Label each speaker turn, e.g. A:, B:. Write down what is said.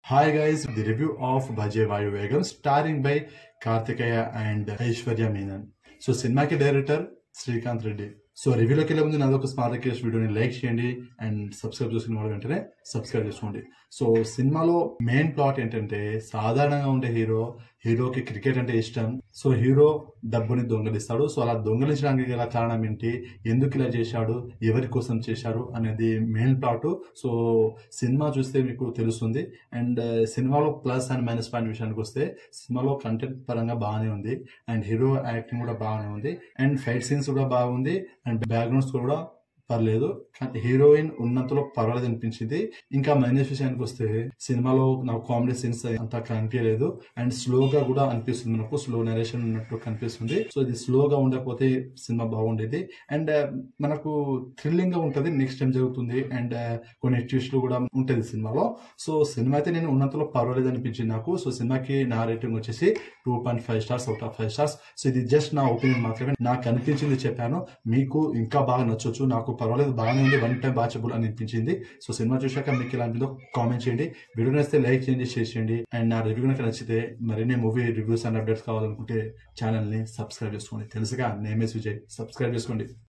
A: Hi guys, the review of Bhaje Vayu Vegam starring by Kartikeya and Aishwarya Menon. So సినిమాకి director Srikanth Reddy. So రివ్యూలోకి వెళ్ళే ముందు నాదొక small request, వీడియోని like చేయండి and subscribe చేసుకున్న వాళ్ళు వెంటనే సబ్స్క్రైబ్ చేసుకోండి. సో సినిమాలో మెయిన్ ప్లాట్ ఏంటంటే, సాధారణంగా ఉండే హీరోకి క్రికెట్ అంటే ఇష్టం. సో హీరో డబ్బుని దొంగలిస్తాడు. సో అలా దొంగలించడానికి గల కారణం ఏంటి, ఎందుకు ఇలా చేశాడు, ఎవరి కోసం చేశారు అనేది మెయిన్ ప్లాట్. సో సినిమా చూస్తే మీకు తెలుస్తుంది. అండ్ సినిమాలో ప్లస్ అండ్ మైనస్ పాయింట్ విషయానికి వస్తే, సినిమాలో కంటెంట్ పరంగా బాగానే ఉంది అండ్ హీరో యాక్టింగ్ కూడా బాగానే ఉంది అండ్ ఫైట్ సీన్స్ కూడా బాగుంది అండ్ బ్యాక్గ్రౌండ్స్ కూడా పర్లేదు. కానీ హీరోయిన్ ఉన్నంతలో పర్వాలేదు అనిపించింది. ఇంకా మైనస్ విషయానికి వస్తే, సినిమాలో నాకు కామెడీ సీన్స్ అంతా కనిపించలేదు అండ్ స్లోగా కూడా అనిపిస్తుంది. మనకు స్లో నరేషన్ ఉన్నట్టు కనిపిస్తుంది. సో ఇది స్లోగా ఉండకపోతే సినిమా బాగుండేది అండ్ మనకు థ్రిల్లింగ్ గా ఉంటది, నెక్స్ట్ టైం జరుగుతుంది అండ్ కొన్ని ట్విస్ట్లు కూడా ఉంటది సినిమాలో. సో సినిమా అయితే నేను ఉన్నంతలో పర్వాలేదు అనిపించింది నాకు. సో సినిమాకి నా రేటింగ్ వచ్చేసి 2.5 stars out of 5 stars. So ఇది జస్ట్ నా ఒపీనియన్ మాత్రమే, నాకు అనిపించింది చెప్పాను. మీకు ఇంకా బాగా నచ్చొచ్చు, నాకు పర్వాలేదు బాగానే ఉంది, వన్ టైం వాచబుల్ అని అనిపించింది. సో సినిమా చూశాక మీకు ఎలా అనిపిందో కామెంట్ చేయండి. వీడియో నచ్చితే లైక్ చేయండి, షేర్ చేయండి అండ్ నా రివ్యూ కనుక నచ్చితే మరిన్ని మూవీ రివ్యూస్ అండ్ అప్డేట్స్ కావాలనుకుంటే ఛానల్ ని సబ్స్క్రైబ్ చేసుకోండి. తెలుసుగా, నేమ్ ఇస్ విజయ్. సబ్స్క్రైబ్ చేసుకోండి.